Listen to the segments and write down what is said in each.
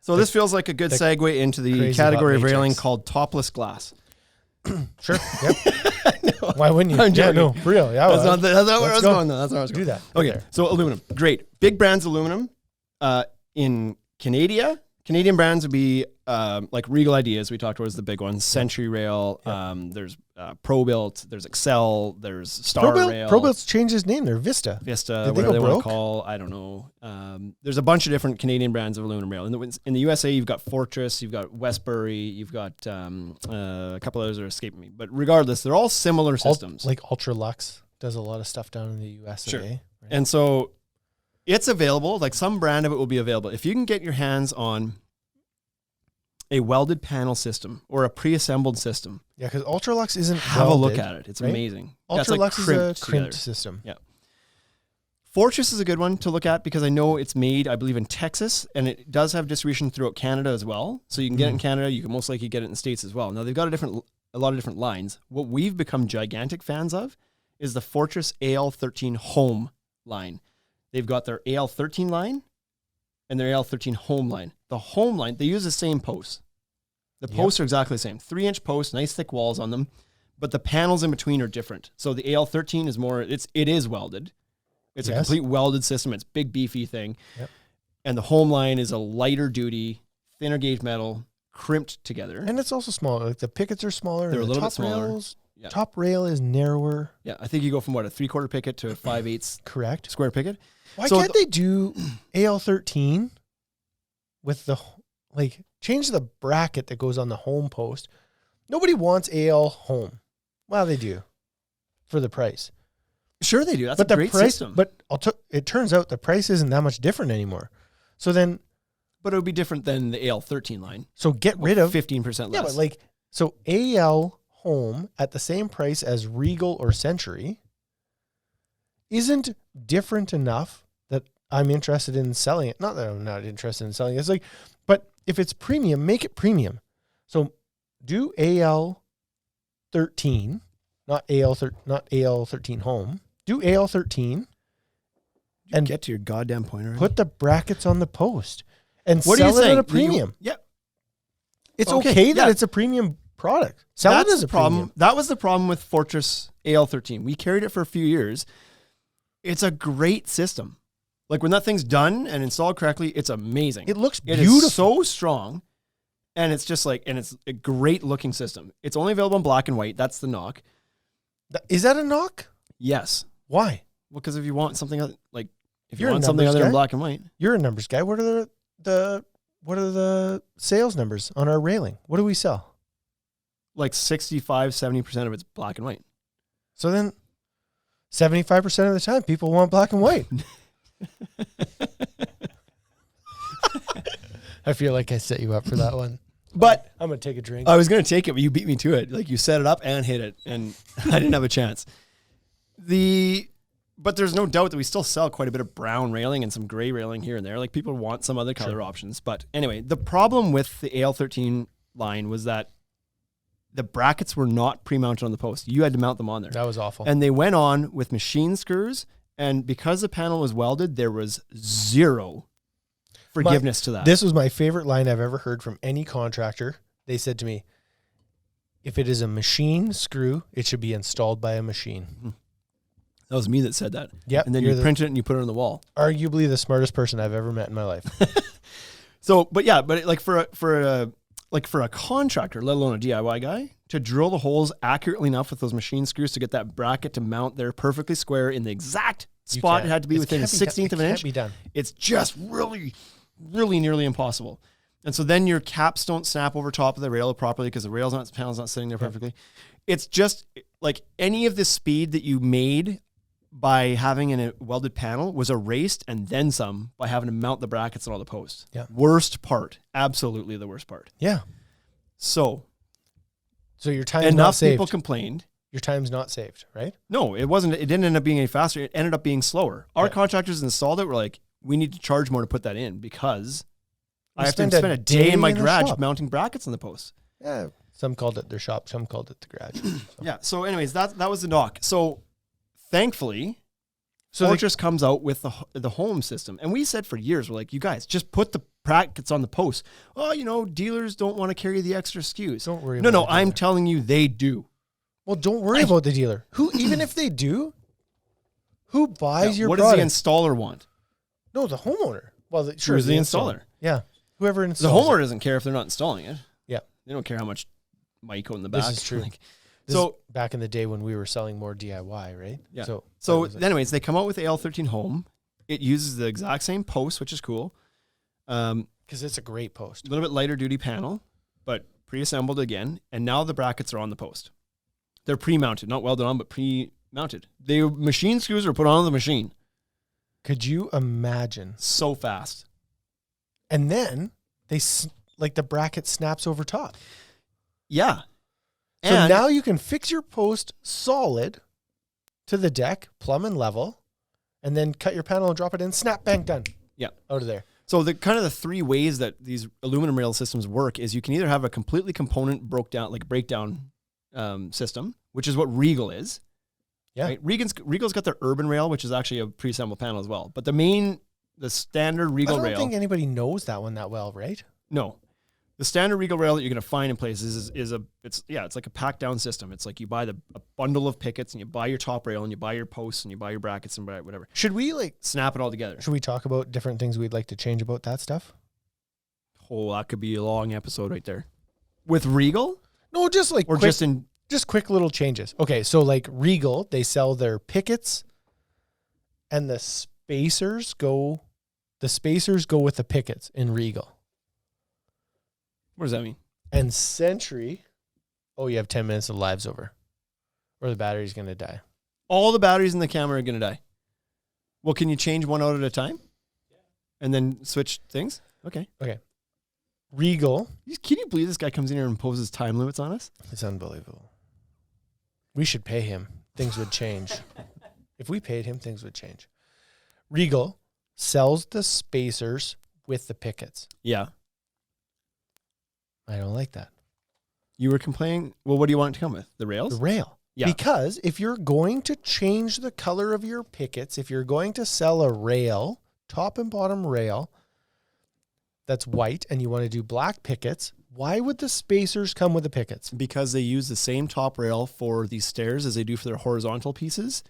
So this feels like a good segue into the category of railing called topless glass. Sure. Yep. No. Why wouldn't you? Yeah, no, for real. Yeah, that's not where I was going, though. That's where I was going. Do that. Okay, so aluminum. Great. Big brands aluminum. In Canadian brands would be like Regal Ideas. We talked about as the big ones. Century Rail. Yep. There's ProBuilt. There's Excel. There's Star Rail. ProBuilt's changed its name. They're Vista. Whatever they want to call. I don't know. There's a bunch of different Canadian brands of aluminum rail. In the USA, you've got Fortress. You've got Westbury. You've got a couple others that are escaping me. But regardless, they're all similar systems. Like Ultralux does a lot of stuff down in the USA. Sure. Right? And so it's available. Like some brand of it will be available. If you can get your hands on a welded panel system or a pre-assembled system. Yeah, because Ultralux isn't Have welded, a look at it. It's amazing. Ultralux is a crimped system. Yeah. Fortress is a good one to look at because I know it's made, I believe, in Texas, and it does have distribution throughout Canada as well. So you can get it in Canada. You can most likely get it in the States as well. Now, they've got a lot of different lines. What we've become gigantic fans of is the Fortress AL13 Home line. They've got their AL13 line and their AL13 Home line. The Home line, they use the same posts. The posts are exactly the same. 3-inch posts, nice thick walls on them, but the panels in between are different. So the AL13 is more, it is welded. It's a complete welded system. It's a big, beefy thing. Yep. And the Home line is a lighter duty, thinner gauge metal, crimped together. And it's also smaller. Like the pickets are smaller. They're a little bit smaller. Top rail is narrower. Yeah, I think you go from a 3/4 picket to a 5/8 correct square picket. Why can't they do AL13 with the, like, change the bracket that goes on the home post? Nobody wants AL home. Well, they do for the price. Sure they do. That's a great system. But it turns out the price isn't that much different anymore. So then... But it would be different than the AL13 line. So get rid of... 15% less. Yeah, but like... So AL home at the same price as Regal or Century isn't different enough that I'm interested in selling it. Not that I'm not interested in selling it. It's like... But if it's premium, make it premium. So do AL13, not AL13 home. Do AL13 and get to your goddamn point already. Put the brackets on the post and sell it at a premium. It's okay that it's a premium product. Sell it as a problem. That was the problem with Fortress AL13. We carried it for a few years. It's a great system. Like when that thing's done and installed correctly, it's amazing. It looks beautiful. It is so strong. And it's just like, and it's a great looking system. It's only available in black and white. That's the knock. Is that a knock? Yes. Why? Well, because if you want something other than black and white, you're a numbers guy. What are the sales numbers on our railing? What do we sell? Like 65-70% of it's black and white. So then 75% of the time people want black and white. I feel like I set you up for that one. But I'm going to take a drink. I was going to take it, but you beat me to it. Like you set it up and hit it, and I didn't have a chance. But there's no doubt that we still sell quite a bit of brown railing and some gray railing here and there. Like people want some other color options. But anyway, the problem with the AL13 line was that the brackets were not pre-mounted on the post. You had to mount them on there. That was awful. And they went on with machine screws, and because the panel was welded, there was zero forgiveness to that. This was my favorite line I've ever heard from any contractor. They said to me, if it is a machine screw, it should be installed by a machine. Mm-hmm. That was me that said that. Yep. And then you print it and you put it on the wall. Arguably the smartest person I've ever met in my life. For a contractor, let alone a DIY guy, to drill the holes accurately enough with those machine screws to get that bracket to mount there perfectly square in the exact spot it had to be within a 16th of an inch. Be done. It's just really, really nearly impossible. And so then your caps don't snap over top of the rail properly because the panel's not sitting there perfectly. It's just like any of the speed that you made by having a welded panel was erased and then some by having to mount the brackets and all the posts. Yeah. Worst part. Absolutely the worst part. Yeah. So your time's not saved. Enough people complained. Your time's not saved, right? No, it wasn't. It didn't end up being any faster. It ended up being slower. Our contractors installed it. Were like, we need to charge more to put that in because I have to spend a day in my garage mounting brackets on the posts. Yeah. Some called it their shop. Some called it the garage. So. Yeah. So anyways, that was the knock. So thankfully, Fortress comes out with the home system. And we said for years, we're like, you guys, just put the brackets on the post. Oh, dealers don't want to carry the extra SKUs. Don't worry No, about no, the I'm dealer. telling you they do. Well, don't worry about the dealer. Even if they do, who buys your what product? does the installer want? No, the homeowner. Well, sure, Who's the installer? Yeah, whoever The installs homeowner it. doesn't care if they're not installing it. Yeah, They don't care how much Myco in the back. this is true. This so is back in the day when we were selling more DIY, right? yeah. So Anyways, they come out with AL13 Home. It uses the exact same post, which is cool. because it's a great post. A little bit lighter duty panel, but pre-assembled again. And now the brackets are on the post. They're pre-mounted, not welded on, but pre-mounted. The machine screws are put on the machine. Could you imagine? So fast. And then the bracket snaps over top. Yeah. So now you can fix your post solid to the deck, plumb and level, and then cut your panel and drop it in, snap, bang, done. Yeah. Out of there. So the kind of the three ways that these aluminum rail systems work is you can either have a completely component breakdown system, which is what Regal is. Yeah. Right? Regal's got their urban rail, which is actually a pre-assembled panel as well. But the standard Regal I don't rail. think anybody knows that one that well, right? No. The standard Regal rail that you're going to find in places it's like a packed down system. It's like you buy a bundle of pickets and you buy your top rail and you buy your posts and you buy your brackets and whatever. Should we Snap it all together. Should we talk about different things we'd like to change about that stuff? Oh, that could be a long episode right there. With Regal? No, just like Or quick, just quick little changes. Okay, so like Regal, they sell their pickets and the spacers go with the pickets in Regal. what does that mean? And Century, you have 10 minutes of lives over, or the battery's going to die. All the batteries in the camera are going to die. Well, can you change one out at a time? Yeah. And then switch things? Okay. Regal. Can you believe this guy comes in here and imposes time limits on us? It's unbelievable. We should pay him. Things would change. If we paid him, things would change. Regal sells the spacers with the pickets. Yeah. I don't like that. You were complaining. Well, what do you want it to come with? The rails? The rail. Yeah. Because if you're going to change the color of your pickets, if you're going to sell a rail, top and bottom rail, that's white, and you want to do black pickets, why would the spacers come with the pickets? Because they use the same top rail for these stairs as they do for their horizontal pieces.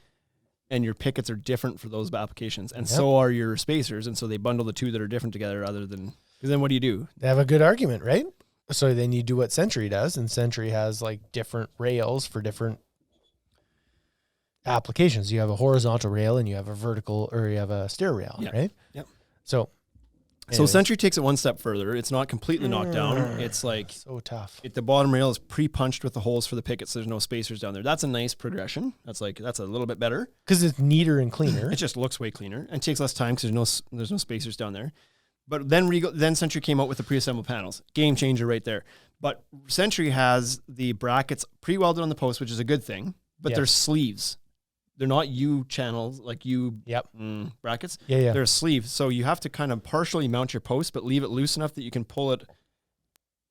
And your pickets are different for those applications. And so are your spacers. And so they bundle the two that are different together because then what do? They have a good argument, right? So then you do what Century does, and Century has like different rails for different applications. You have a horizontal rail and you have a vertical, or you have a stair rail, right? Yep. So Century takes it one step further. It's not completely knocked down. It's like so tough. the bottom rail is pre-punched with the holes for the pickets. So there's no spacers down there. That's a nice progression. That's a little bit better. Because it's neater and cleaner. It just looks way cleaner and takes less time because there's no spacers down there. But then Century came out with the pre-assembled panels. Game changer right there. But Century has the brackets pre-welded on the post, which is a good thing, but they're sleeves. They're not U channels like brackets. Yeah. They're a sleeve. So you have to kind of partially mount your post, but leave it loose enough that you can pull it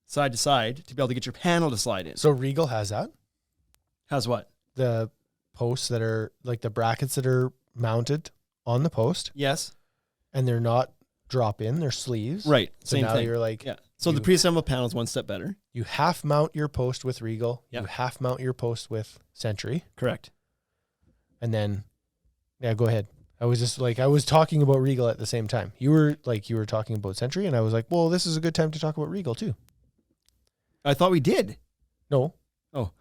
side to side to be able to get your panel to slide in. So Regal has that. Has what? The posts that are like the brackets that are mounted on the post. Yes. And they're not drop in, they're sleeves. Right. So Same now thing. you're like, So the pre-assembled panel is one step better. You half mount your post with Regal. Yep. You half mount your post with Century. Correct. And then, go ahead. I was talking about Regal at the same time. You were talking about Century, and I was like, well, this is a good time to talk about Regal too. I thought we did. No. Oh.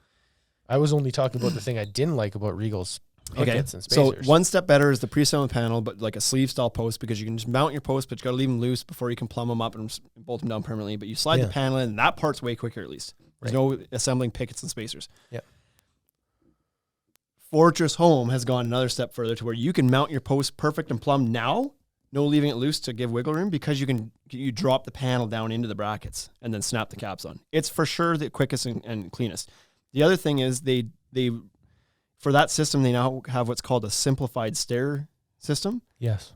I was only talking about the thing I didn't like about Regal's pickets and So spacers. one step better is the pre-assembled panel, but like a sleeve style post, because you can just mount your post, but you got to leave them loose before you can plumb them up and bolt them down permanently. But you slide the panel in, and that part's way quicker at least. There's no assembling pickets and spacers. Yeah. Fortress Home has gone another step further to where you can mount your post perfect and plumb now, no leaving it loose to give wiggle room, because you drop the panel down into the brackets and then snap the caps on. It's for sure the quickest and cleanest. The other thing is they for that system, they now have what's called a simplified stair system. Yes.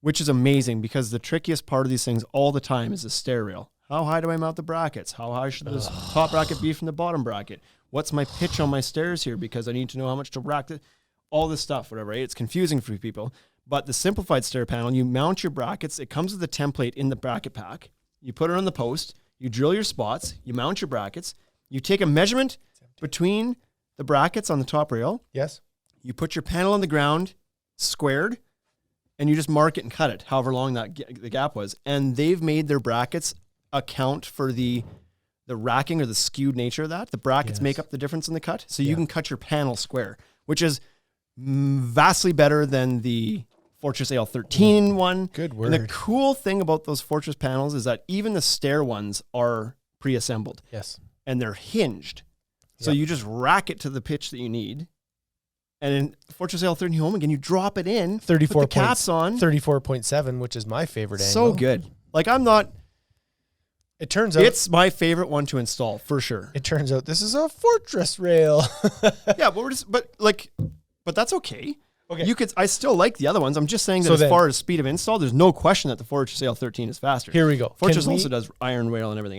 Which is amazing, because the trickiest part of these things all the time is the stair rail. How high do I mount the brackets? How high should this top bracket be from the bottom bracket? What's my pitch on my stairs here? Because I need to know how much to rack it. All this stuff, whatever, right? It's confusing for people. But the simplified stair panel, you mount your brackets. It comes with a template in the bracket pack. You put it on the post. You drill your spots. You mount your brackets. You take a measurement between the brackets on the top rail. Yes. You put your panel on the ground, squared, and you just mark it and cut it, however long the gap was. And they've made their brackets account for the racking or the skewed nature of that. The brackets make up the difference in the cut. So you can cut your panel square, which is vastly better than the Fortress AL13 one. Good word. And the cool thing about those Fortress panels is that even the stair ones are pre-assembled. Yes. And they're hinged. So you just rack it to the pitch that you need. And in Fortress AL13 Home, again, you drop it in, 34 put the caps on. 34.7, which is my favorite angle. So good. Like, I'm not... It turns out... It's my favorite one to install, for sure. It turns out this is a Fortress rail. Yeah, but that's okay. Okay. I still like the other ones. I'm just saying that as far as speed of install, there's no question that the Fortress AL13 is faster. Here we go. Fortress also does iron rail and everything